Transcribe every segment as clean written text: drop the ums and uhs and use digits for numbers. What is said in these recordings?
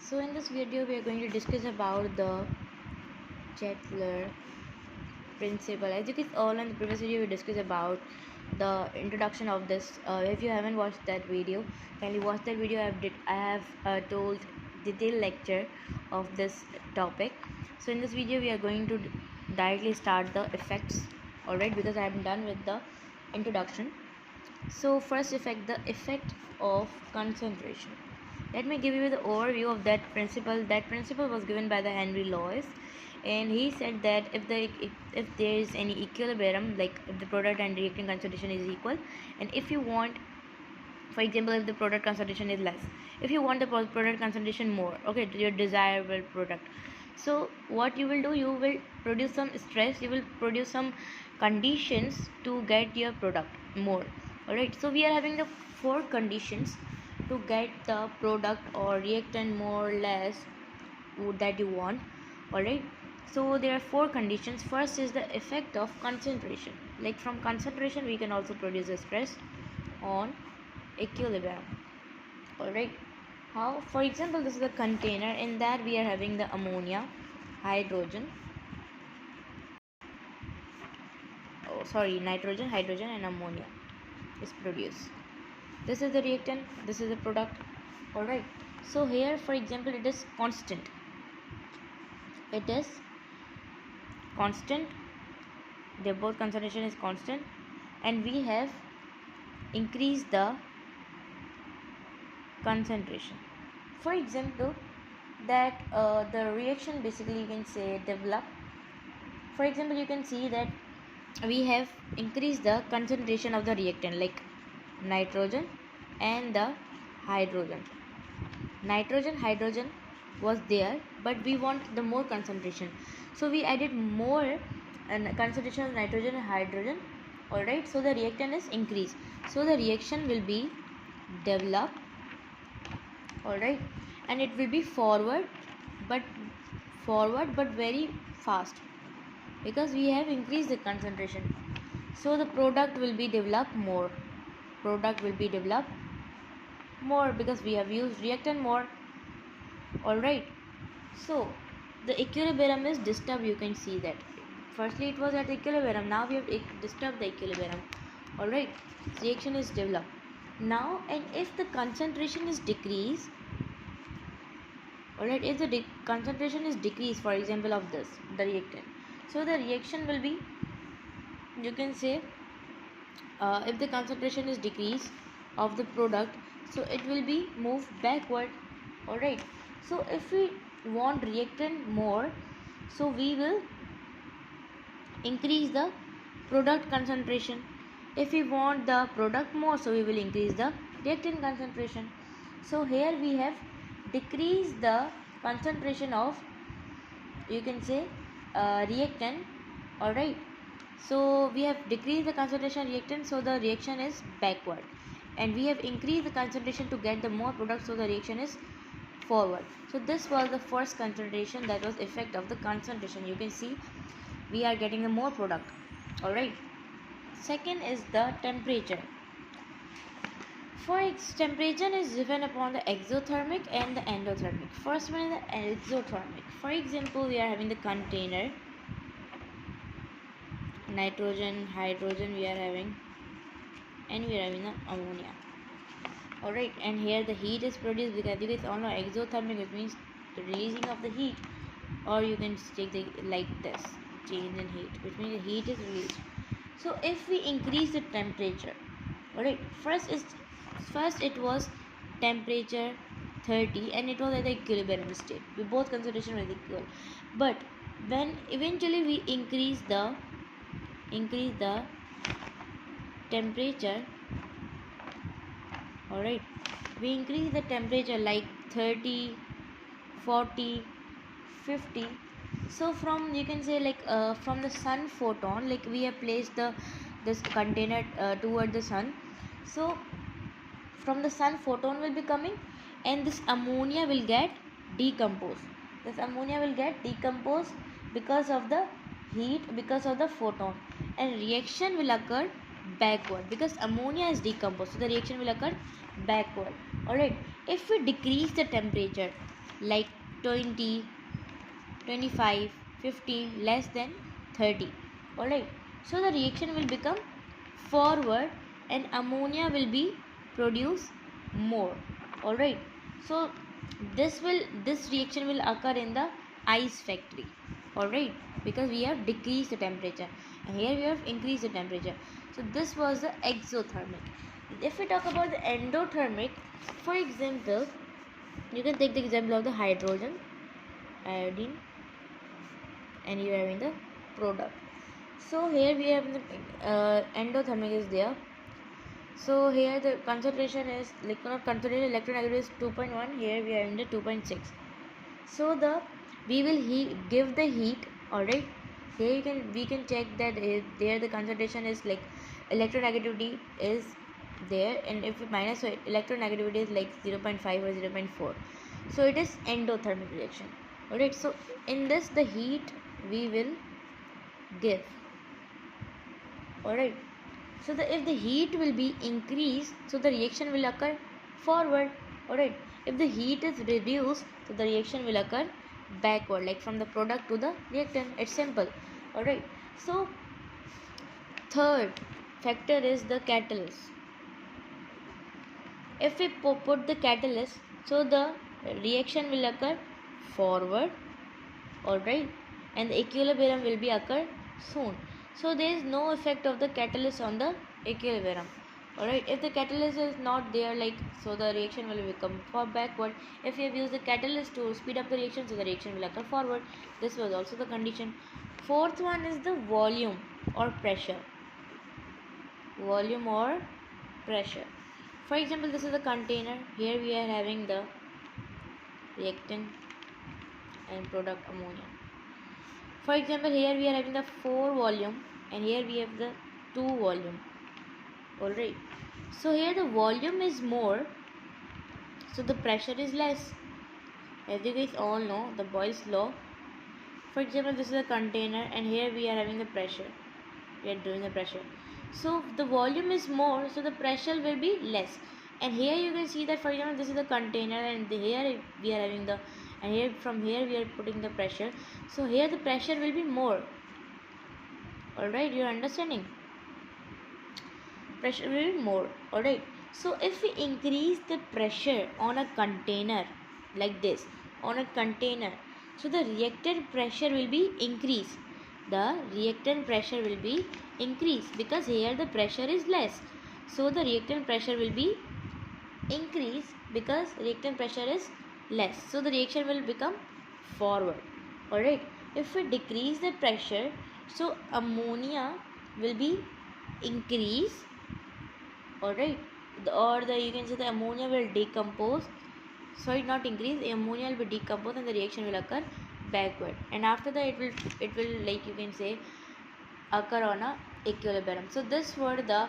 So in this video we are going to discuss about the Chatler principle. As you guys all in the previous video we discussed about the introduction of this. If you haven't watched that video, kindly watch that video. I have told detailed lecture of this topic. So in this video we are going to directly start the effects, alright, because I am done with the introduction. So first effect, the effect of concentration. Let me give you the overview of that principle. That principle was given by the Henry Lewis, and he said that if there is any equilibrium, like if the product and reactant concentration is equal, and if you want, for example, if the product concentration is less, if you want the product concentration more, okay, to your desirable product, so what you will do, you will produce some stress, you will produce some conditions to get your product more. Alright, so we are having the 4 conditions to get the product or reactant more or less that you want. Alright, so there are 4 conditions. First is the effect of concentration. Like from concentration we can also produce a stress on equilibrium. Alright, how? For example, this is a container. In that we are having the ammonia, nitrogen, hydrogen and ammonia is produced. This is the reactant, this is the product. Alright, so here for example it is constant, their both concentration is constant, and we have increased the concentration. For example, that the reaction basically you can say develop. For example, you can see that we have increased the concentration of the reactant, like nitrogen and the hydrogen. Hydrogen was there, but we want the more concentration, so we added more concentration of nitrogen and hydrogen. Alright, so the reactant is increased, so the reaction will be developed. Alright, and it will be forward but very fast, because we have increased the concentration, so the product will be developed more because we have used reactant more. Alright, so the equilibrium is disturbed. You can see that firstly it was at equilibrium, now we have disturbed the equilibrium. Alright, reaction is developed now, and if the concentration is decreased, alright, if the concentration is decreased, for example of this, the reactant, so the reaction will be, you can say, if the concentration is decreased of the product, so it will be moved backward. Alright, so if we want reactant more, so we will increase the product concentration. If we want the product more, so we will increase the reactant concentration. So here we have decreased the concentration of, you can say, reactant. Alright, so we have decreased the concentration reactant, so the reaction is backward, and we have increased the concentration to get the more product, so the reaction is forward. So this was the first concentration, that was effect of the concentration. You can see we are getting a more product. Alright, second is the temperature. For its temperature is given upon the exothermic and the endothermic. First one is the exothermic. For example, we are having the container, nitrogen, hydrogen we are having, and we are having the ammonia. Alright, and here the heat is produced, because you guys all know exothermic, it means the releasing of the heat, or you can take the like this, change in heat, which means the heat is released. So if we increase the temperature, alright, first it was temperature 30 and it was at the equilibrium state, we both concentration were equal, but when eventually we increase the temperature, alright, we increase the temperature like 30, 40, 50. So from, you can say, like from the sun photon, like we have placed this container toward the sun, so from the sun photon will be coming, and this ammonia will get decomposed. Because of the heat, because of the photon, and reaction will occur backward, because ammonia is decomposed, so the reaction will occur backward. Alright, if we decrease the temperature, like 20, 25, 15 less than 30. Alright, so the reaction will become forward and ammonia will be produced more. Alright, so this reaction will occur in the ice factory. Alright, because we have decreased the temperature and here we have increased the temperature. So this was the exothermic. If we talk about the endothermic, for example, you can take the example of the hydrogen, iodine, and you are having the product. So here we have the endothermic is there. So here the concentration is concentration electronegativity is 2.1. Here we are in the 2.6. So we will give the heat. Alright. Here we can check that there the concentration is like electronegativity is there, and if we minus, so electronegativity is like 0.5 or 0.4. So it is endothermic reaction. Alright. So in this the heat we will give. Alright. So if the heat will be increased, so the reaction will occur forward. Alright. If the heat is reduced, so the reaction will occur backward, like from the product to the reactant. It's simple. Alright. So third factor is the catalyst. If we put the catalyst, so the reaction will occur forward. Alright. And the equilibrium will be occur soon. So there is no effect of the catalyst on the equilibrium. Alright, if the catalyst is not there, like, so the reaction will become backward. If you have used the catalyst to speed up the reaction, so the reaction will occur forward. This was also the condition. Fourth one is the volume or pressure. Volume or pressure. For example, this is a container. Here we are having the reactant and product ammonia. For example, here we are having the 4 volume and here we have the 2 volume. Alright, so here the volume is more, so the pressure is less. As you guys all know, the Boyle's law. For example, this is a container and here we are having the pressure. We are doing the pressure. So the volume is more, so the pressure will be less. And here you can see that, for example, this is the container and here we are having the, and here from here we are putting the pressure. So here the pressure will be more. Alright, you are understanding? Pressure will be more. Alright, so if we increase the pressure on a container like this, on a container, so the reactant pressure will be increased. The reactant pressure will be increased because here the pressure is less. So the reactant pressure will be increased because reactant pressure is less. So the reaction will become forward. Alright, if we decrease the pressure, so ammonia will be increased. Alright, or you can say the ammonia will decompose. Sorry, not increase, the ammonia will be decomposed and the reaction will occur backward, and after that it will like you can say occur on a equilibrium. So this were the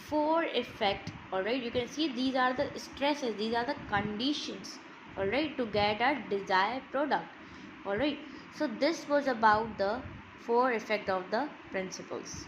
4 effect. Alright, you can see these are the stresses, these are the conditions, alright, to get a desired product. Alright, so this was about the 4 effect of the principles.